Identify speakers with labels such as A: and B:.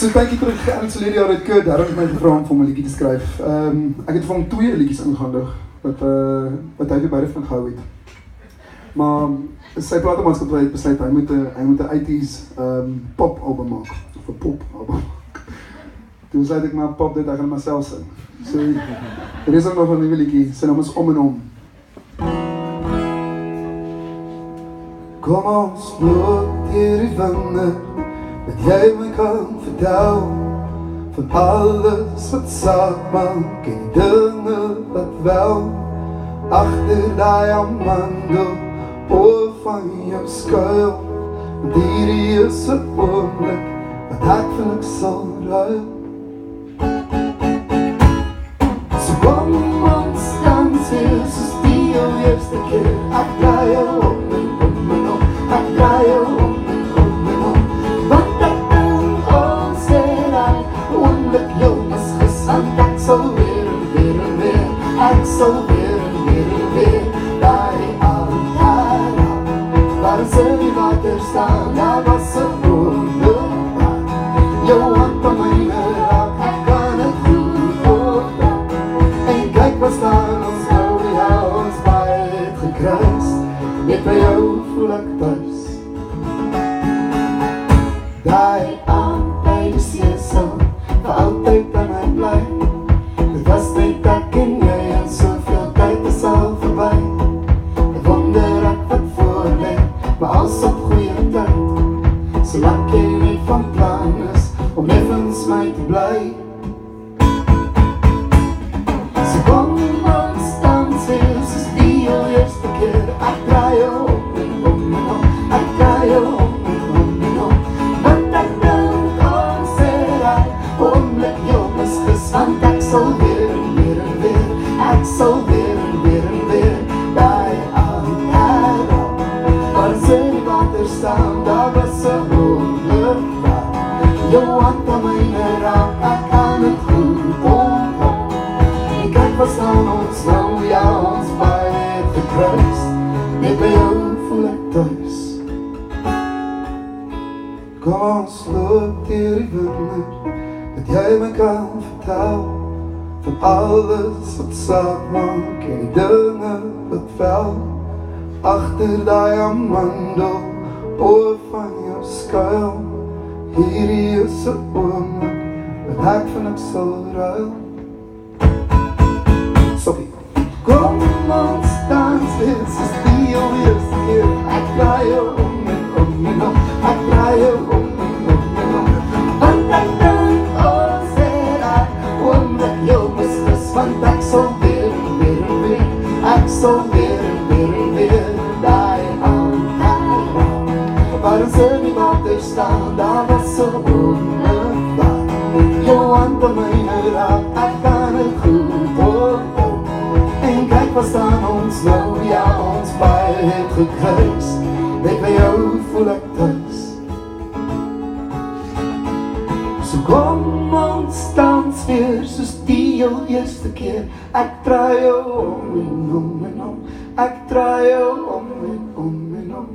A: So tydjie terug, Alex Valeria het Darren het my gevra om vir hom 'n liedjie te skryf. Ek het vir hom 2 liedjies ingehandig wat hy weer beide van gehou het. Maar sy platenmaatskappy het besluit hy moet 'n 80s pop album maak, of 'n pop album. Toen zei ik maar pop dit, ek gaan myself sing. So er is ook nog 'n nuwe liedjie, sy naam is Om en Om. Kom ons loop deur die winde, dat jy my kan vertel van alles wat saak maak en die dinge wat wel agter daai amandel oor van jou skuil. Want hierdie is 'n oomblik wat ek vir niks sal ruil. So kom ons dans weer soos die jou eerste keer. Ek draai jou om en om, ek draai jou om en om. Want ek dink ons het daai oomblik jou misgis, want ek sal weer en weer en weer, ek sal weer en weer en weer daai aand herhaal. Waar is die water staan, daar was 'n oomblik daar. Jou hand aan myne raak, ek kan het goed opdraak. En kyk wat staan ons nou, ja ons baie het gekruis. Net by jou voel ek thuis. Daai aand by die seesal, vir altyd aan my bly. Dit was net ek en jy en soveel tyd is al verby. Ek wonder ek wat voor lê, maar als op goeie tyd. Solank jy nie van plan is, om effens my te bly. So kom ons dans weer, soos die jou eerste keer. Ek draai jou om en om en om, ek draai jou om en om. Want ek dink ons het daai oomblik jou misgis, want ek sal weer en weer en weer, ek sal weer en weer en weer daai aand herhaal. Waar is die water staan, daar was 'n oomblik daar. Jou hand aan myne raak, ek kan het goed onthou. En kyk wat staan ons nou, ja ons baie het gekruis. Net by jou voel ek thuis. Kom ons loop deur die winde, dat jy my kan vertel van alles wat saak maak en die dinge wat wel agter daai amandel oor van jou skuil. Hierdie is 'n oomblik wat ek vir niks sal ruil. Sorry. Kom ons dans weer, soos die jou eerste keer. Ek draai jou om en om en om, ek draai jou om en om. Want ek dink ons het daai oomblik jou misgis, want ek sal weer en weer en weer, ek sal weer en weer en weer daai aand herhaal. Waar ons in die water staan, daar was 'n oomblik daar. Jou hand aan myne raak, ek kan het goed onthou. En kyk wat staan ons nou, ja ons baie het gekruis. Net by jou voel ek thuis. So kom ons dans weer, soos die jou eerste keer. Ek draai jou om en om en om, ek draai jou om en om en om.